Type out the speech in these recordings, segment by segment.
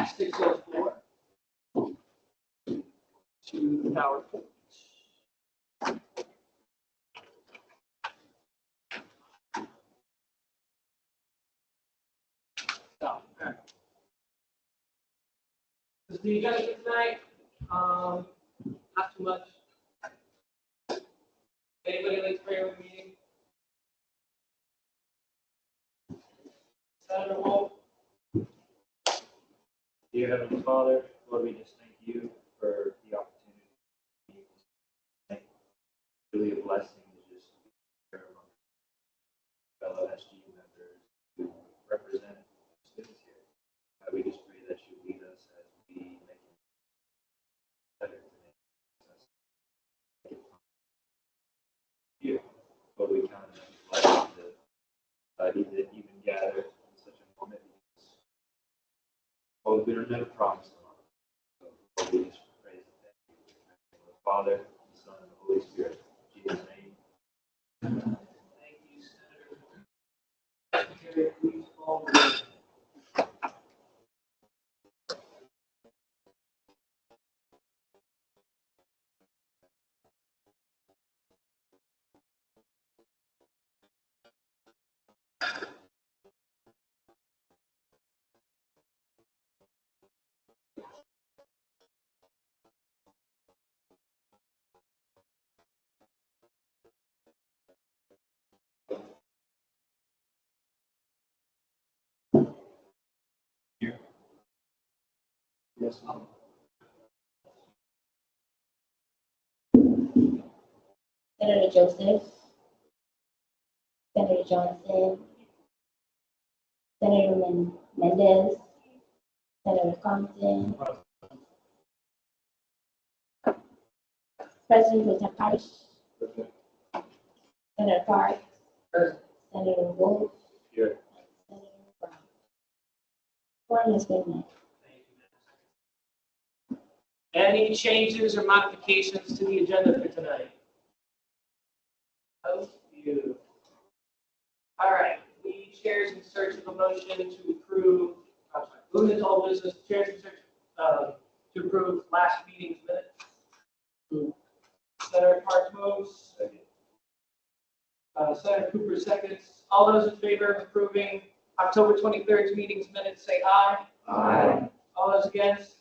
at 6:04 to the PowerPoint. So, all right. This is the agenda for tonight. Not too much. Anybody like to pray over the meeting? Senator Wolf. Dear Heavenly Father, Lord, we just thank you for the opportunity. It's really a blessing to just be here among fellow SG members who represent students here. We just pray that you lead us as we make it better to make us. You, Lord, we count it as a blessing to even gather in such a moment. Lord, we don't have a promise tomorrow. So, Lord, we just praise and thank you. The Father, the Son, and the Holy Spirit. In Jesus' name. Thank you, Senator. Secretary, please call the roll. Here. Yes, ma'am. Senator Joseph, Senator Johnson, Senator Mendez, Senator Compton, President Pro Tem Parrish, Senator Park, Senator Wolf, Here. Senator Brown. Quorum has been met. Thank you, Madam Secretary. Any changes or modifications to the agenda for tonight? Oh, you. All right, the chair's in search of a motion to approve, moving into all business, chair's in search to approve last meeting's minutes. Senator Park moves. Second. Senator Cooper seconds. All those in favor of approving October 23rd's meeting's minutes, say aye. Aye. All those against?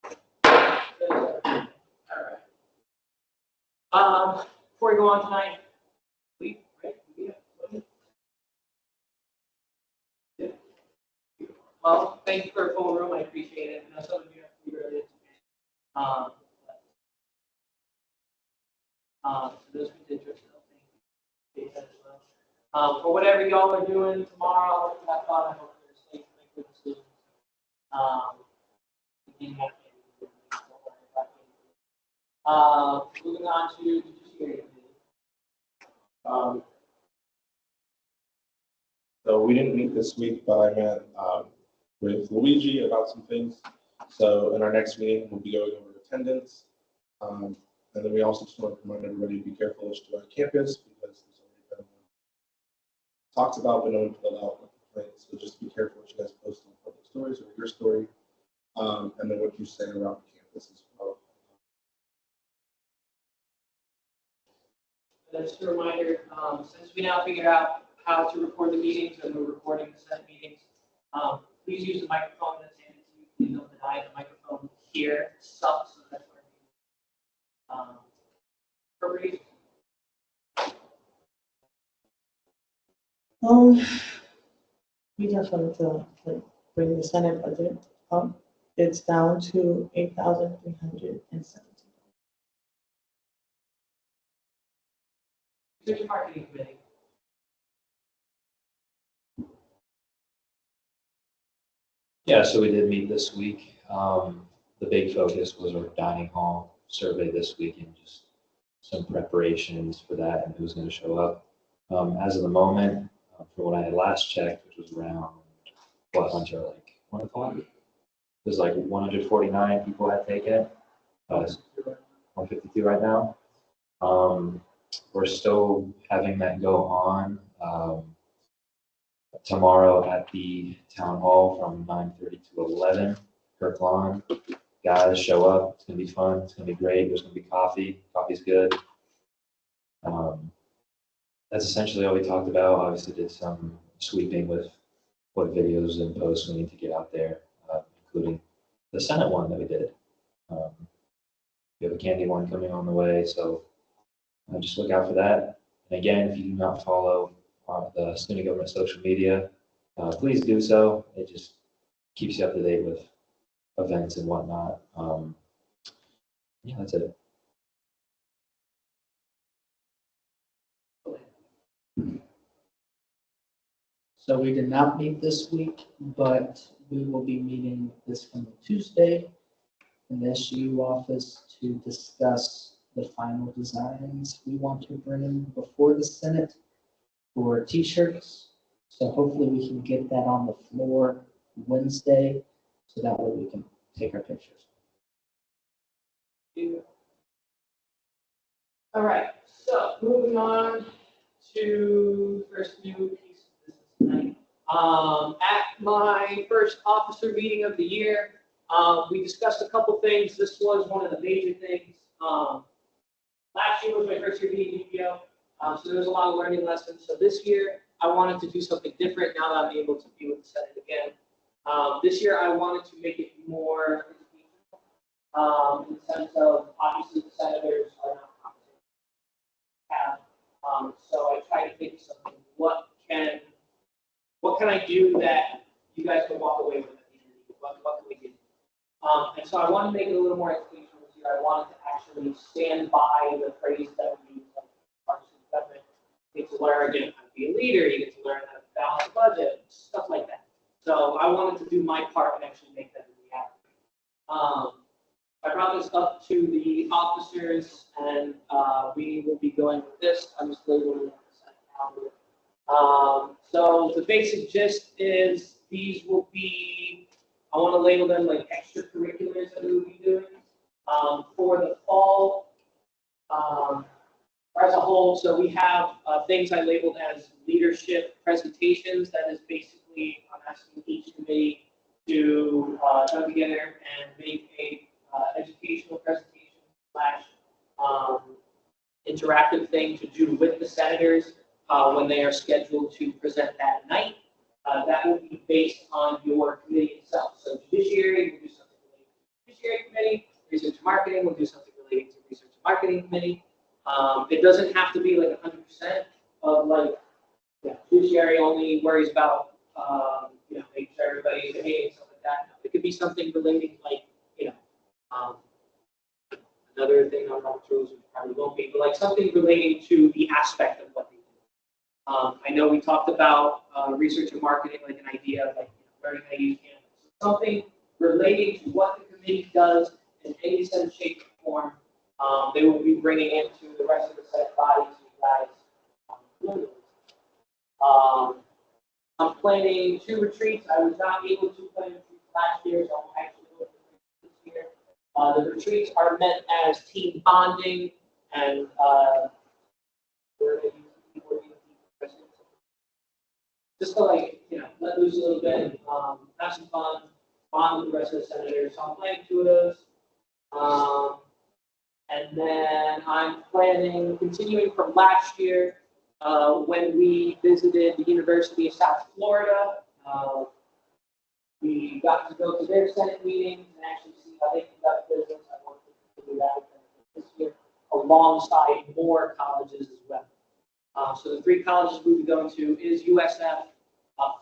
All right. Before we go on tonight, right? Yeah. Well, thank you for a full room. I appreciate it. I know some of you have to be really so those who did just thank you as well. For whatever y'all are doing tomorrow, have fun. I hope you're safe and make good decisions. Moving on to Judiciary. So we didn't meet this week, but I met with Luigi about some things. So in our next meeting, we'll be going over attendance. And then we also just want to remind everybody to be careful as to our campus because there's already been talks about, but no one filled out complaints. So just be careful what you guys post on public stories or your story. And then what you say around the campus as well. Just a reminder, since we now figured out how to record the meetings and we're recording the Senate meetings, please use the microphone that's handed to you. Please don't deny the microphone here sucks, so that's where appropriations. We just wanted to bring the Senate budget up. It's down to $8,370. Research and Marketing Committee. Yeah, so we did meet this week. The big focus was our dining hall survey this week and just some preparations for that and who's going to show up. As of the moment, from what I had last checked, which was around, what, Hunter, like 1 o'clock? There's like 149 people had taken it. 152 right now. We're still having that go on. tomorrow at the town hall from 9:30 to 11. Kirk Lawn, guys, show up. It's gonna be fun. It's gonna be great. There's gonna be coffee. Coffee's good. That's essentially all we talked about. Obviously, did some sweeping with what videos and posts we need to get out there, including the Senate one that we did. We have a candy one coming on the way, so just look out for that. And again, if you do not follow the student government social media, please do so. It just keeps you up to date with events and whatnot. Yeah, that's it. So we did not meet this week, but we will be meeting this coming Tuesday in the SGU office to discuss the final designs we want to bring before the Senate for t-shirts. So hopefully we can get that on the floor Wednesday, so that way we can take our pictures. All right, so moving on to first new piece of business tonight. At my first officer meeting of the year, we discussed a couple things. This was one of the major things. Last year was my first year being DPO, so there was a lot of learning lessons. So this year, I wanted to do something different now that I'm able to be with the Senate again. This year, I wanted to make it more educational, in the sense of obviously the senators are not competent. So I tried to think of something. What can I do that you guys can walk away with at the end of the year? What can we do? And so I wanted to make it a little more educational this year. I wanted to actually stand by the phrase that we use, like partisan government. You get to learn, how to be a leader. You get to learn how to balance a budget, stuff like that. So I wanted to do my part and actually make that a reality. I brought this up to the officers, and we will be going with this. I'm just labeling it as a calendar. So the basic gist is these will be, I want to label them like extracurriculars that we will be doing for the fall as a whole. So we have things I labeled as leadership presentations. That is basically, I'm asking each committee to come together and make a educational presentation / interactive thing to do with the senators when they are scheduled to present that night. That will be based on your committee itself. So Judiciary will do something related to the Judiciary Committee. Research and Marketing will do something related to Research and Marketing Committee. It doesn't have to be like 100% of like, Judiciary only worries about, making sure everybody's behaving, stuff like that. No, it could be something relating like, another thing on Robert's rules, which probably won't be, but like something relating to the aspect of what they do. I know we talked about research and marketing, like an idea of like learning how to use Canvas. Something relating to what the committee does in any sense, shape, or form. They will be bringing into the rest of the Senate bodies, you guys. I'm planning 2 retreats. I was not able to plan retreats last year, so I'm actually going to this year. The retreats are meant as team bonding and just to like, let loose a little bit, have some fun, bond with the rest of the senators. So I'm planning 2 of those. And then I'm planning, continuing from last year, when we visited the University of South Florida. We got to go to their Senate meetings and actually see how they conduct business. I want to do that this year, alongside more colleges as well. So the 3 colleges we'll be going to is USF,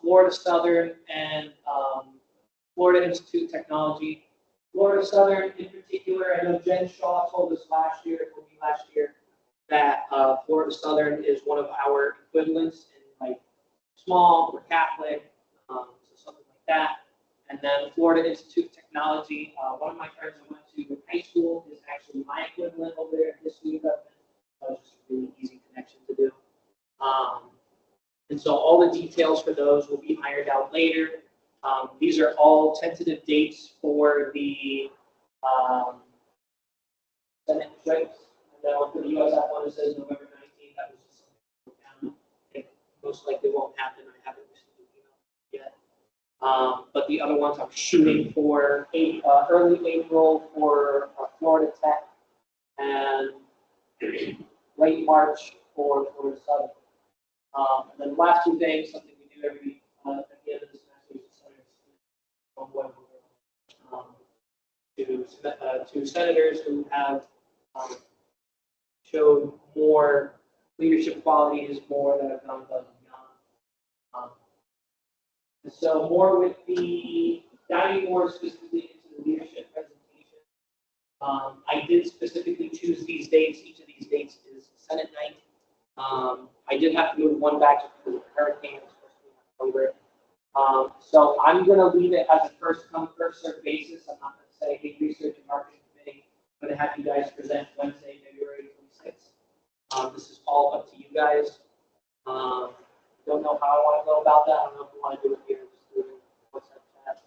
Florida Southern, and Florida Institute of Technology. Florida Southern in particular, I know Jen Shaw told us last year, that Florida Southern is one of our equivalents in like small, we're Catholic, so something like that. And then Florida Institute of Technology, one of my friends I went to in high school is actually my equivalent over there at this student government. So it's just a really easy connection to do. And so all the details for those will be ironed out later. These are all tentative dates for the Senate trips. And then for the USF one, it says November 19th. That was just something down. I think most likely won't happen. I haven't received But the other ones I'm shooting for early April for Florida Tech and late March for Florida Southern. And then the last two things, something we do every at the end of the semester, is to senators who have showed more leadership qualities, more that have gone above and beyond. So more with the diving more specifically into the leadership presentation. I did specifically choose these dates. Each of these dates is Senate night. I did have to move one back because of the hurricane. It was supposed to be in October. So I'm going to leave it as a first come, first served basis. I'm not going to say, hey, research and marketing committee, I'm going to have you guys present Wednesday, February 26th. This is all up to you guys. Don't know how I want to go about that. I don't know if you want to do it here. Just do it. What's that chat?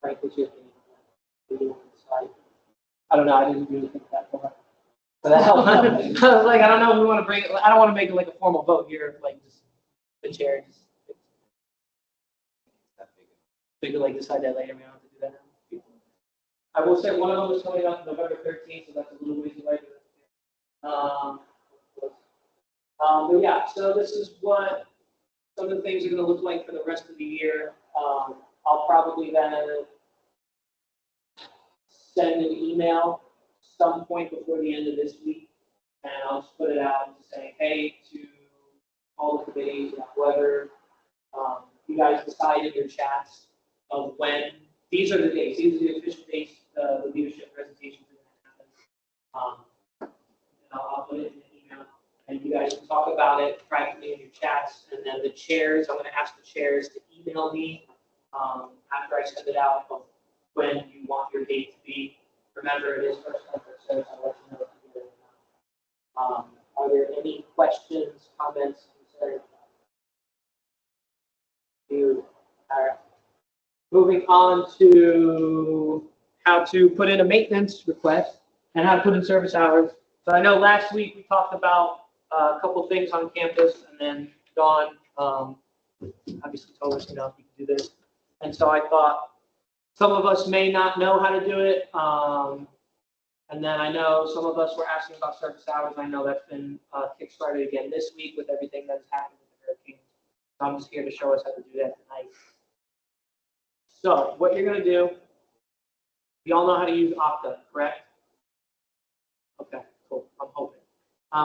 Frank, what's your opinion on that? What do you want to decide? I don't know. I didn't really think that far. For that one. I was like, I don't know if we want to bring it. I don't want to make it like a formal vote here. Like just the chair just we could like decide that later. We don't have to do that now. I will say one of them is coming up November 13th, so that's a little ways away. But yeah, so this is what some of the things are going to look like for the rest of the year. I'll probably then send an email some point before the end of this week, and I'll just put it out to say, hey, to all the committees, whoever, you guys decide in your chats of when, these are the dates, these are the official dates, the leadership presentations are going to happen. And I'll put it in an email, and you guys can talk about it privately in your chats, and then the chairs, I'm going to ask the chairs to email me after I send it out of when you want your date to be. Remember, it is first come, first served. I'll let you know if you do it or not. Are there any questions, comments, concerns? All right. Moving on to how to put in a maintenance request and how to put in service hours. So I know last week we talked about a couple things on campus, and then Dawn obviously told us, you can do this. And so I thought some of us may not know how to do it. And then I know some of us were asking about service hours. I know that's been kickstarted again this week with everything that's happened with the hurricane. So I'm just here to show us how to do that tonight. So what you're going to do, you all know how to use Okta, correct? Okay, cool. I'm hoping.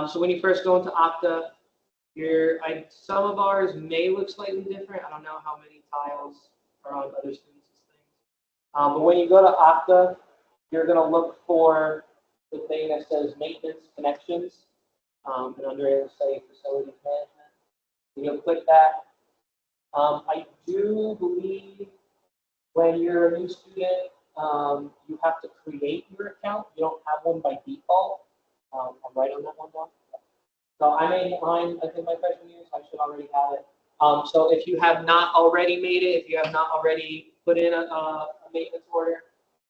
So when you first go into Okta, some of ours may look slightly different. I don't know how many tiles are on other students' things. But when you go to Okta, you're going to look for the thing that says maintenance connections. And under it will say facilities management. And you'll click that. I do believe when you're a new student, you have to create your account. You don't have one by default. I'm right on that one, Dawn. So I made mine, I think, my freshman year, so I should already have it. So if you have not already made it, if you have not already put in a maintenance order,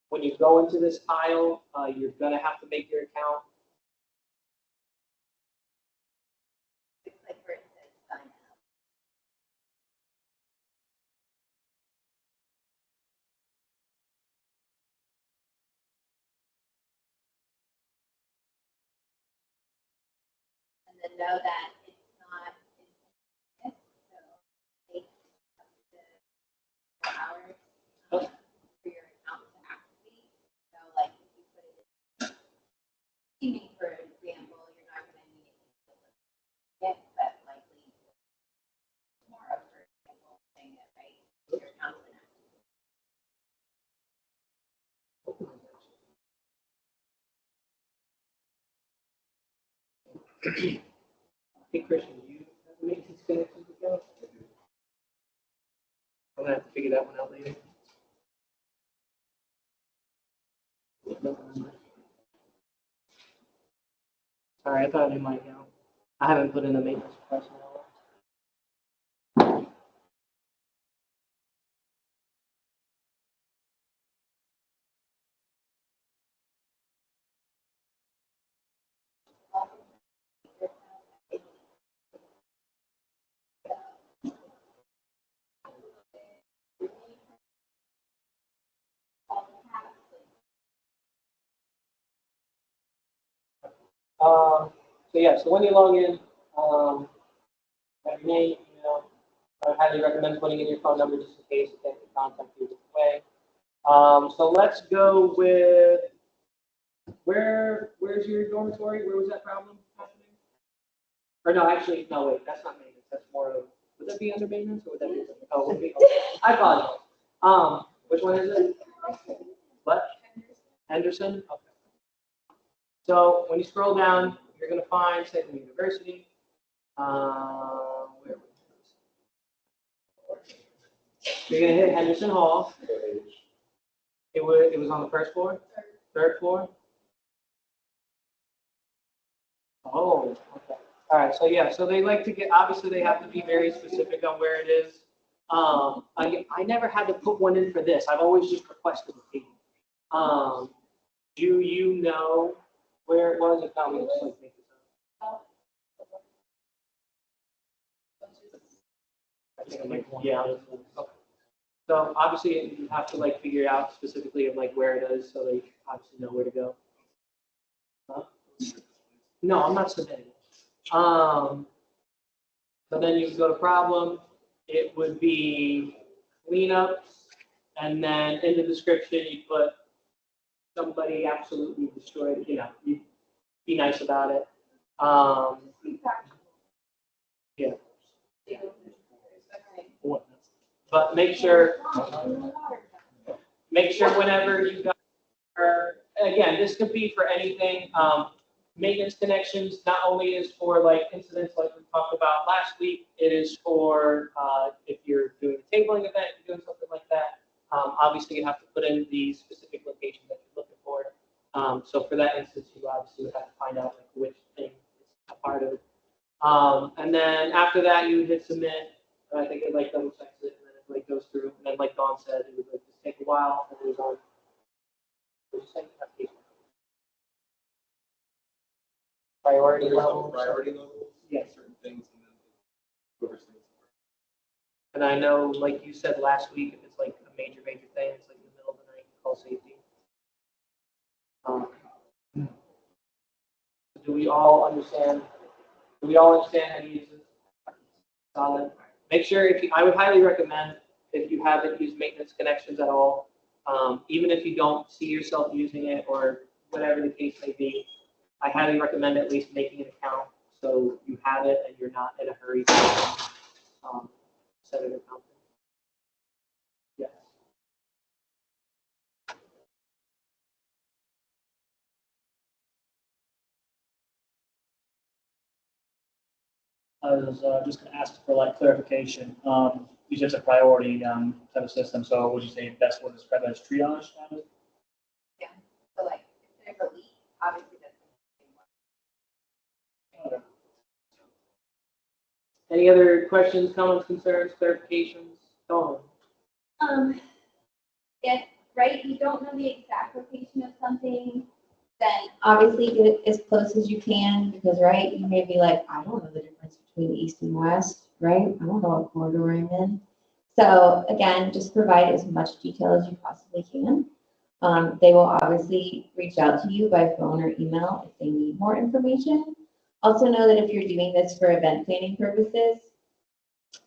when you go into this tile, you're going to have to make your account. Like where it says sign up. And then know that it's not infinite, so 8 up to 4 hours for your account to activate. So like if you put it in teaming, for example, you're not going to need it, but likely tomorrow, for example, saying that right, your account's been activated. Hey, Christian, do you have a maintenance connection account? I'm going to have to figure that one out later. Sorry, I thought I knew my account. I haven't put in a maintenance request in a while. So yeah, so when you log in, have your name, email. I highly recommend putting in your phone number just in case they can contact you this way. So let's go with where's your dormitory? Where was that problem happening? Or no, actually, no, wait, that's not maintenance. That's more of, would that be under maintenance or would that be? Oh, would be. I apologize. Which one is it? What? Henderson? Okay. So when you scroll down, you're going to find Salem University. Where was it? You're going to hit Henderson Hall. It was on the first floor? Third floor? Oh, okay. All right, so yeah, so they like to get, obviously they have to be very specific on where it is. I never had to put one in for this. I've always just requested a table. Do you know where it was? If not, we can just like make this up. I think I'm like, yeah. Okay. So obviously you have to like figure out specifically of like where it is, so they obviously know where to go. Huh? No, I'm not submitting. So then you go to problem. It would be cleanups, and then in the description you put somebody absolutely destroyed. You know, you be nice about it. Yeah. But make sure whenever you got, again, this could be for anything. Maintenance connections not only is for like incidents like we talked about last week, it is for if you're doing a tabling event, you're doing something like that. Obviously, you have to put in the specific location that you're looking for. So for that instance, you obviously would have to find out like which thing is a part of it. And then after that, you would hit submit. And I think it like double checks it, and then it like goes through. And then like Dawn said, it would like just take a while, and it was on. What did you say? Priority level. Priority level. Yes. Certain things and then overseas. And I know, like you said last week, if it's like a major thing, it's like in the middle of the night, call safety. Do we all understand? Do we all understand how to use it? Solid. Make sure I would highly recommend if you haven't used maintenance connections at all, even if you don't see yourself using it or whatever the case may be, I highly recommend at least making an account so you have it and you're not in a hurry to set an account. Yes. I was just going to ask for like clarification. You said it's a priority type of system, so would you say best would describe it as triage? Yeah, so like, if there's a leak, obviously that's. Okay. Any other questions, comments, concerns, clarifications? Dawn? If, right, you don't know the exact location of something, then obviously get it as close as you can, because, right, you may be like, I don't know the difference between east and west, right? I don't know what corridor I'm in. So again, just provide as much detail as you possibly can. They will obviously reach out to you by phone or email if they need more information. Also know that if you're doing this for event planning purposes,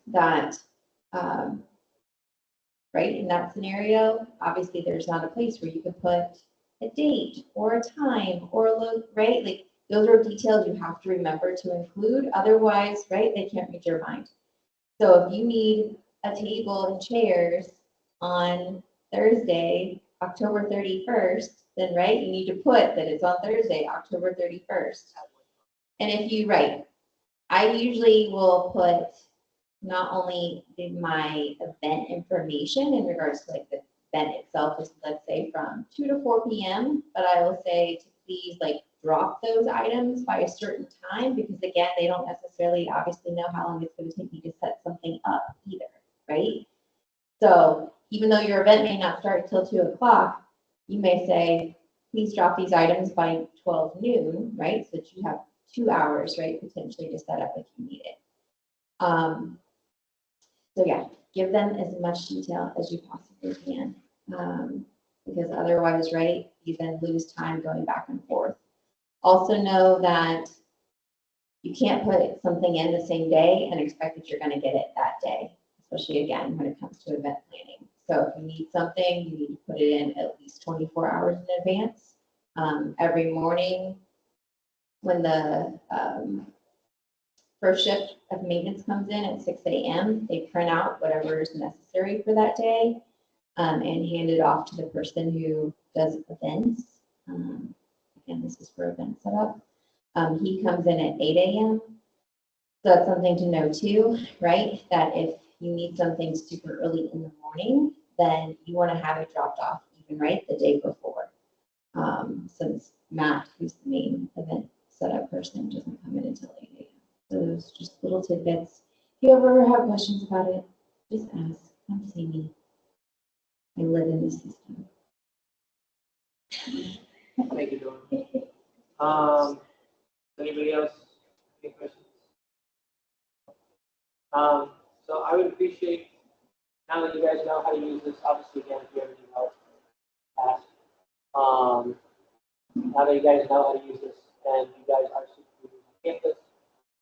that, right, in that scenario, obviously there's not a place where you could put a date or a time or a look, right? Like those are details you have to remember to include. Otherwise, right, they can't read your mind. So if you need a table and chairs on Thursday, October 31st, then, right, you need to put that it's on Thursday, October 31st. And if you, right, I usually will put not only my event information in regards to like the event itself is, let's say, from 2 to 4 p.m., but I will say to please like drop those items by a certain time, because again, they don't necessarily obviously know how long it's going to take you to set something up either, right? So even though your event may not start until 2 o'clock, you may say, please drop these items by 12 noon, right? So that you have 2 hours, right, potentially to set up if you need it. So yeah, give them as much detail as you possibly can, because otherwise, right, you then lose time going back and forth. Also know that you can't put something in the same day and expect that you're gonna get it that day, especially again, when it comes to event planning. So if you need something, you need to put it in at least 24 hours in advance. Every morning, when the first shift of maintenance comes in at 6 a.m., they print out whatever is necessary for that day and hand it off to the person who does events. Again, this is for event setup. He comes in at 8 a.m. So that's something to know too, right? That if you need something super early in the morning, then you want to have it dropped off even right the day before. Since Matt, who's the main event setup person, doesn't come in until 8 a.m. So those just little tidbits. If you ever have questions about it, just ask. Come see me. I live in this system. Thank you, Dawn. Anybody else? Any questions? So I would appreciate, now that you guys know how to use this, obviously, again, if you ever need help, ask. Now that you guys know how to use this and you guys are super on campus,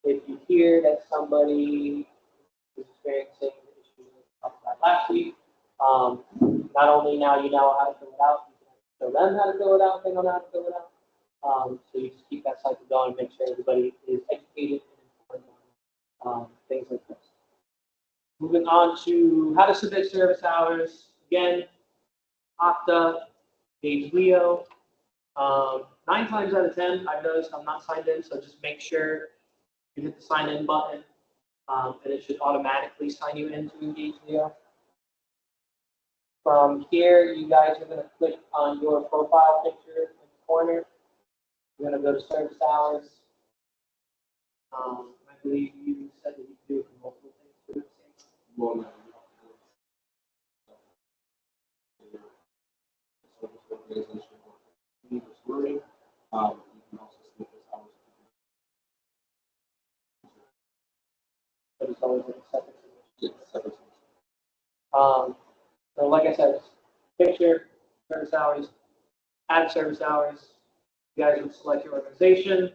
if you hear that somebody is experiencing the issues we talked about last week, not only now you know how to fill it out, you can show them how to fill it out if they don't know how to fill it out. So you just keep that cycle going and make sure everybody is educated and informed on things like this. Moving on to how to submit service hours. Again, Okta, Page Leo. 9 times out of 10, I've noticed I'm not signed in, so just make sure you hit the sign in button, and it should automatically sign you into Engage Leo. From here, you guys are going to click on your profile picture in the corner. You're going to go to service hours. I believe you said that you can do it for multiple things too at the same time. Well, no. You can also split this hours. But it's always like a separate submission. Yes, separate. So like I said, picture, service hours, add service hours. You guys would select your organization,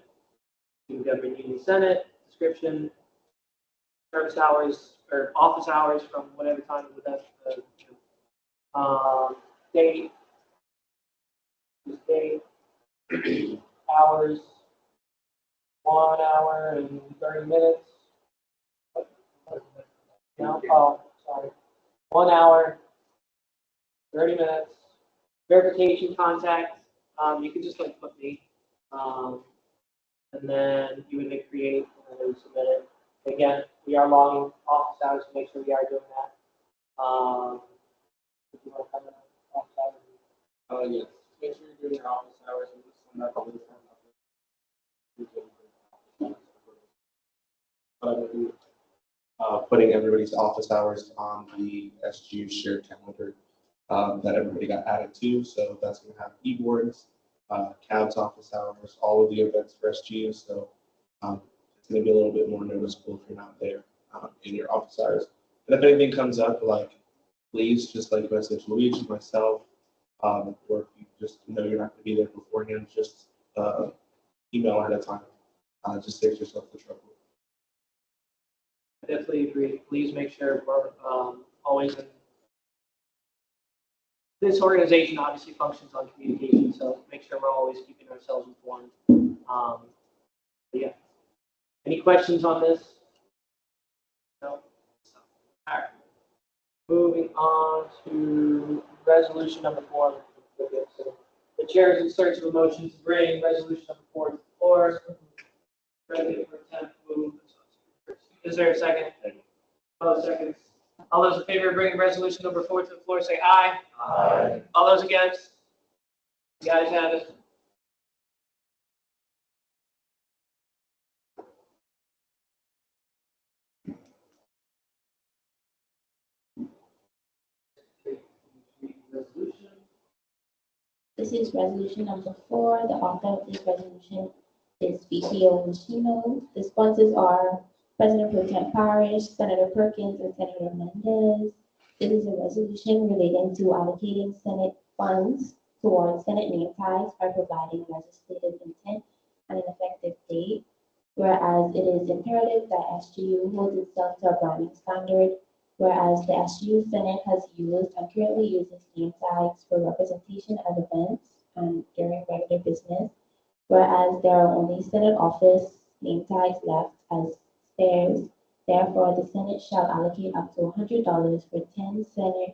you would have Union Senate, description, service hours, or office hours from whatever time of the best, date, this date, hours, 1 hour and 30 minutes. No, oh, sorry. 1 hour, 30 minutes. Verification contact, you can just like put me. And then you would hit create and then submit it. Again, we are logging office hours to make sure we are doing that. If you want to come in office hours. Yes. Make sure you're doing your office hours and just send that over to putting everybody's office hours on the SGU shared calendar that everybody got added to. So that's going to have e-boards, CAB's office hours, all of the events for SGU. So it's going to be a little bit more noticeable if you're not there in your office hours. And if anything comes up, like, please just like message Luigi, myself, or if you just know you're not going to be there beforehand, just email ahead of time. Just save yourself the trouble. I definitely agree. Please make sure we're always in. This organization obviously functions on communication, so make sure we're always keeping ourselves informed. Yeah. Any questions on this? No? All right. Moving on to resolution number 4. So the chair is in search of a motion to bring resolution number 4 to the floor. President Pro Tem move. Is there a second? Oh, seconds. All those in favor of bringing resolution number 4 to the floor say aye. Aye. All those against? The ayes have it. Resolution. This is resolution number 4. The author of this resolution is VPO Meschino. The sponsors are President Pro Tem Parrish, Senator Perkins, and Senator Mendez. This is a resolution relating to allocating Senate funds towards Senate name tags by providing legislative intent and an effective date. Whereas it is imperative that SGU holds itself to a branding standard. Whereas the SGU Senate has used and currently uses name tags for representation at events and during regular business. Whereas there are only Senate office name tags left as spares. Therefore, the Senate shall allocate up to $100 for 10 senator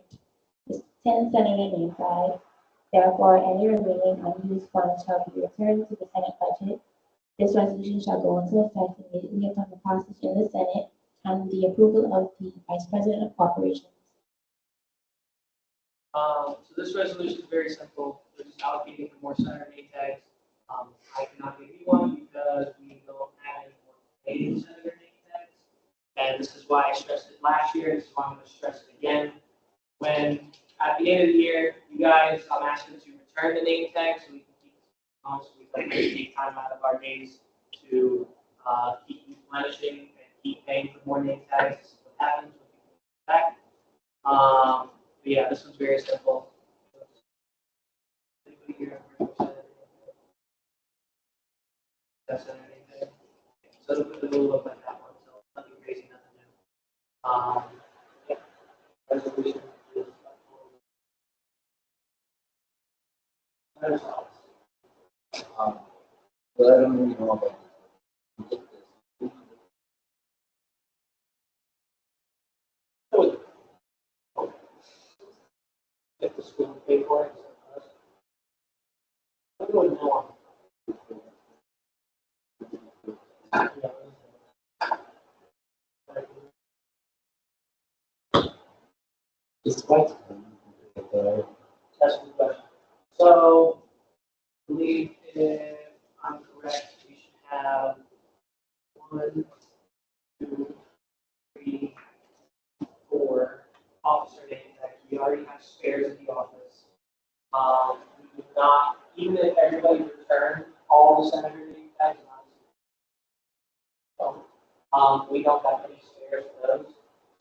name tags. Therefore, any remaining unused funds shall be returned to the Senate budget. This resolution shall go into effect immediately upon the passage in the Senate and the approval of the Vice President of Operations. So this resolution is very simple. We're just allocating for more senator name tags. I cannot give you one because we don't have any more Canadian senator name tags. And this is why I stressed it last year. This is why I'm going to stress it again. When at the end of the year, you guys, I'm asking to return the name tags so we can keep this on, so we can take time out of our days to keep replenishing and keep paying for more name tags. This is what happens when people come back. But yeah, this one's very simple. Anybody here have a that's anything. So it will look like that one. So nothing crazy, nothing new. Yeah. Resolution is But I don't really know about this. If the school can pay for it. I wouldn't know. It's quite. That's the question. So, I believe if I'm correct, we should have 1, 2, 3, 4 officer name tags. We already have spares in the office. We do not, even if everybody returned all the senator name tags, we don't have any spares for those.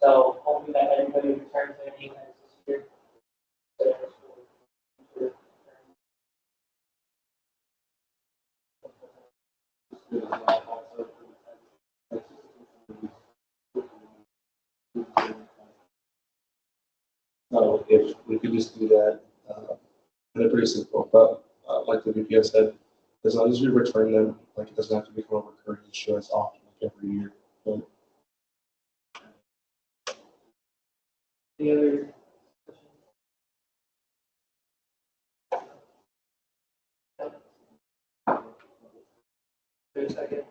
So hoping that everybody returns their name tags this year. So if we could just do that, and they're pretty simple, but like the VP said, as long as we return them, like it doesn't have to become a recurring issue as often, like every year. But Any other questions? Wait a second.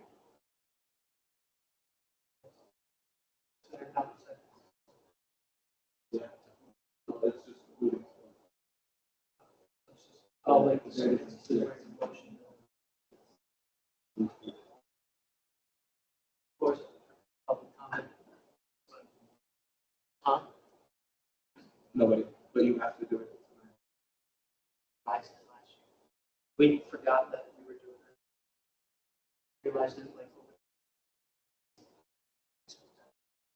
I'll make the second. Of course, public comment. Huh? nobody, but you have to do it. I said last year. We forgot that we were doing it. Realized it like.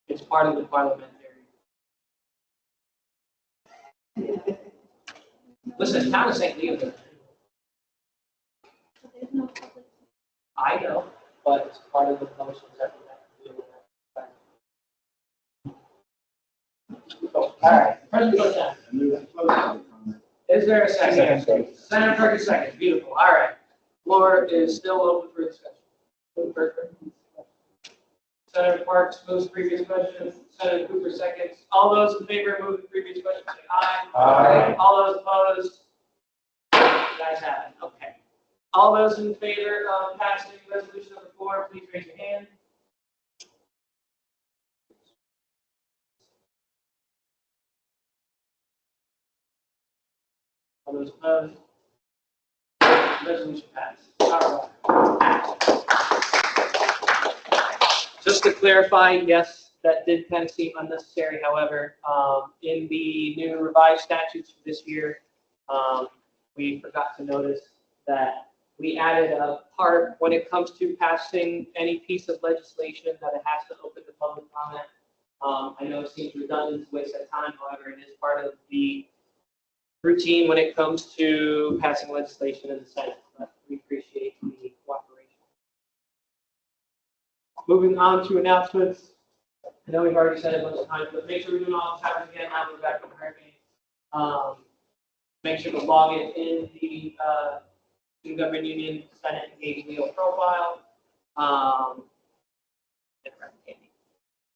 It's part of the parliamentary. Listen, town of St. Leo. I know, but it's part of the motions that we have to do. Oh, all right, President Pro Tem. Is there a second? Senator Perkins, second. Beautiful. All right. Floor is still open for discussion. Senator Parks moves the previous question. Senator Cooper seconds. All those in favor of moving the previous question say aye. Aye. All those opposed? You guys have it. Okay. All those in favor of passing resolution number 4, please raise your hand. All those opposed? Resolution passed. All right. Just to clarify, yes, that did kind of seem unnecessary. However, in the new revised statutes for this year, we forgot to notice that we added a part when it comes to passing any piece of legislation that it has to open to public comment. I know it seems redundant to waste that time. However, it is part of the routine when it comes to passing legislation in the Senate. But we appreciate the cooperation. Moving on to announcements. I know we've already said it a bunch of times, but make sure we're doing all the tapping again now we're back from hurricane. Make sure to log it in the Student Government Union Senate Engaged Leo profile.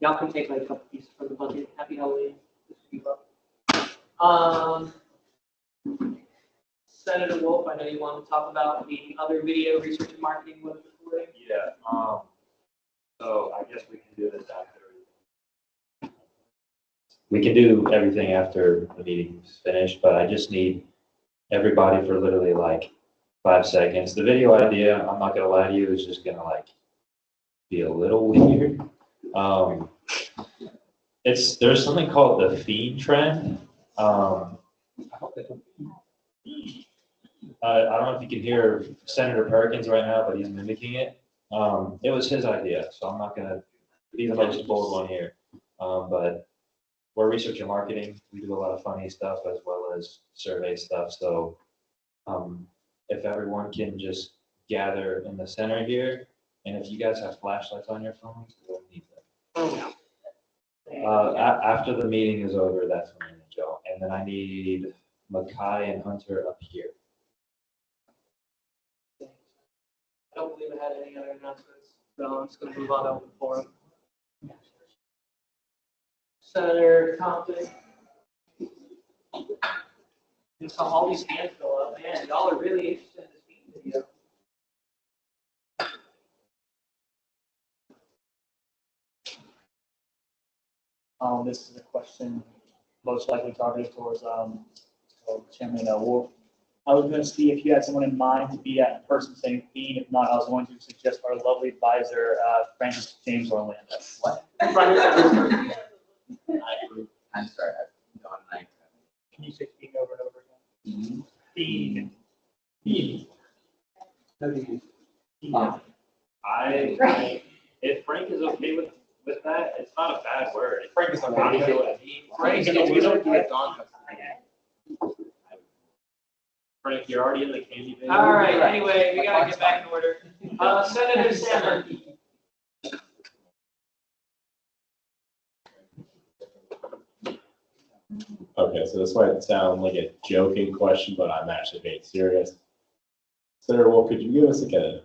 Y'all can take like a couple pieces from the budget. Happy Halloween. Senator Wolf, I know you want to talk about the other video research and marketing was recording. Yeah, so I guess we can do this after. We can do everything after the meeting's finished, but I just need everybody for literally like 5 seconds. The video idea, I'm not gonna lie to you, is just gonna like be a little weird. There's something called the fiend trend. I don't know if you can hear Senator Perkins right now, but he's mimicking it. It was his idea, so I'm not gonna be the most bold one here. But we're research and marketing. We do a lot of funny stuff as well as survey stuff. So if everyone can just gather in the center here, and if you guys have flashlights on your phones, we'll need them. After the meeting is over, that's when I need y'all. And then I need Makai and Hunter up here. I don't believe I had any other announcements, so I'm just going to move on over the forum. Senator Compton. You saw all these hands go up, man. Y'all are really interested in this meeting video. This is a question most likely targeted towards Chairman Wolf. I was going to see if you had someone in mind to be at person saying theme. If not, I was going to suggest our lovely advisor, Francis James Orlando. What? I'm sorry, I've gone night. Can you say theme over and over again? Mm-hmm. Theme. If Frank is okay with that, it's not a bad word. Frank is okay. I don't know what I mean. Frank, we don't get Don. Frank, you're already in the candy bin. All right, anyway, we got to get back in order. Senator Salmon. Okay, so this might sound like a joking question, but I'm actually being serious. Senator Wolf, could you give us like an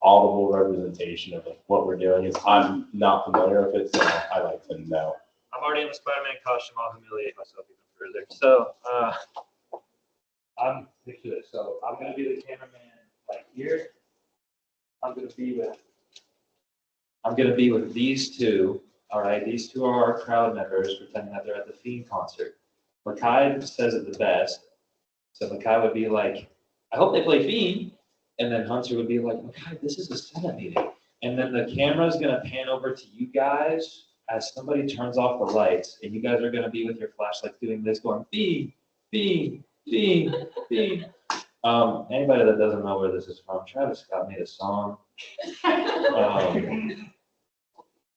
audible representation of like what we're doing? Is I'm not familiar with it, so I'd like to know. I'm already in the Spider-Man costume. I'll humiliate myself even further. So, I'm picture this. So I'm gonna be the cameraman like here. I'm gonna be with these two. All right, these two are our crowd members pretending that they're at the Fiend concert. Makai says it the best. So Makai would be like, I hope they play Fiend. And then Hunter would be like, Makai, this is a Senate meeting. And then the camera's gonna pan over to you guys as somebody turns off the lights, and you guys are gonna be with your flashlights doing this, going Fiend, Fiend, Fiend, Fiend. Anybody that doesn't know where this is from, Travis Scott made a song.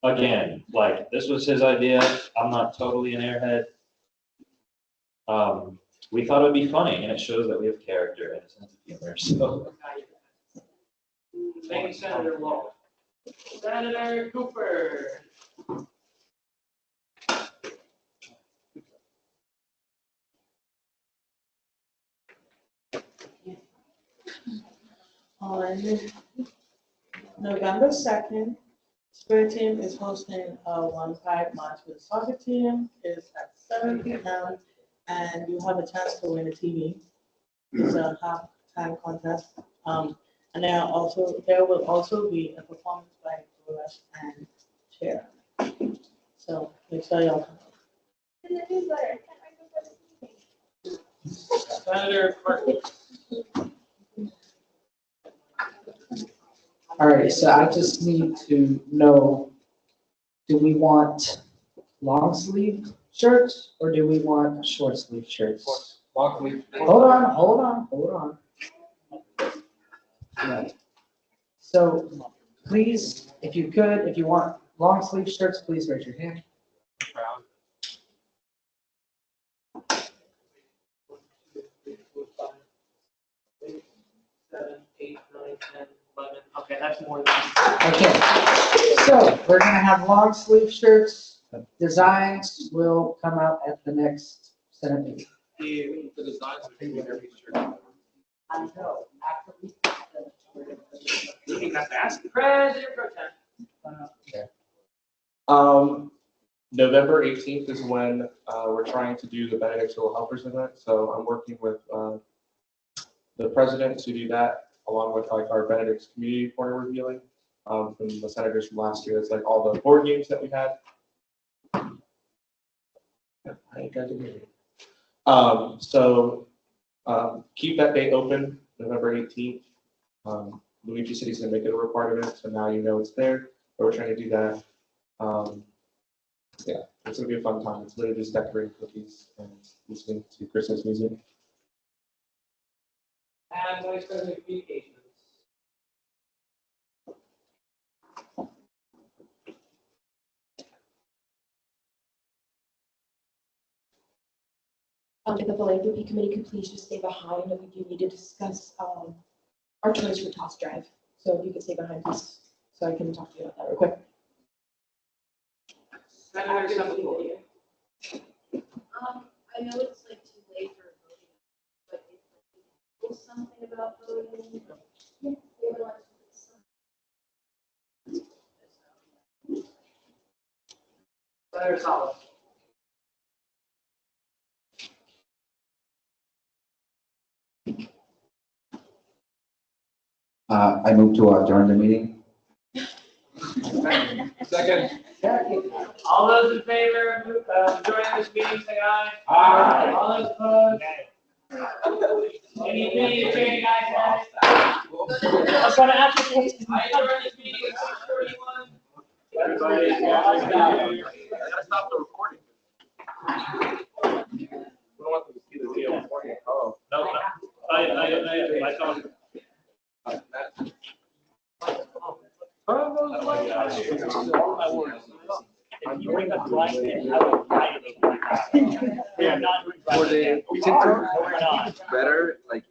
Again, like this was his idea. I'm not totally an airhead. We thought it would be funny, and it shows that we have character and a sense of humor. So, Thank you, Senator Wolf. Senator Cooper. On November 2nd, Spirit Team is hosting a one Pride March with the soccer team. It's at 7 p.m. and you have a chance to win a TV. It's a half-time contest. And there will also be a performance by Doris and Chair. So make sure y'all come. In the newsletter. Senator Perkins. All right, so I just need to know, do we want long sleeve shirts or do we want short sleeve shirts? Long sleeve. Hold on. Right. So please, if you want long sleeve shirts, please raise your hand. 7, 8, 9, 10, 11. Okay, that's more than. Okay, so So we're gonna have long sleeve shirts. Designs will come out at the next Senate meeting. The designs of every shirt. I know. You can have to ask the President Pro Tem. November 18th is when we're trying to do the Benedictine Helpers event. So I'm working with the president to do that, along with like our Benedict's community corner revealing from the senators from last year. It's like all the board games that we had. I ain't got to hear it. So keep that date open, November 18th. Luigi City's gonna make it a required event, so now you know it's there. But we're trying to do that. Yeah, it's gonna be a fun time. It's literally just decorating cookies and listening to Christmas music. And Vice President Communications. If the Philanthropy Committee could please just stay behind, and we do need to discuss our choice for Toss Drive. So if you could stay behind, please, so I can talk to you about that real quick. Senator Summerall. I know it's like too late for voting, but if there's something about voting, yeah, they would like to put some. Senator Salas. I move to adjourn the meeting. Second. All those in favor of joining this meeting, say aye. Aye. All those opposed? Any change, guys? I was trying to ask you. I adjourn this meeting at 6:41. Everybody. I gotta stop the recording. We don't want them to see the video recording. Oh. No, I saw. If you bring up blind, I will write it. We are not doing blind. For the We can talk. better, like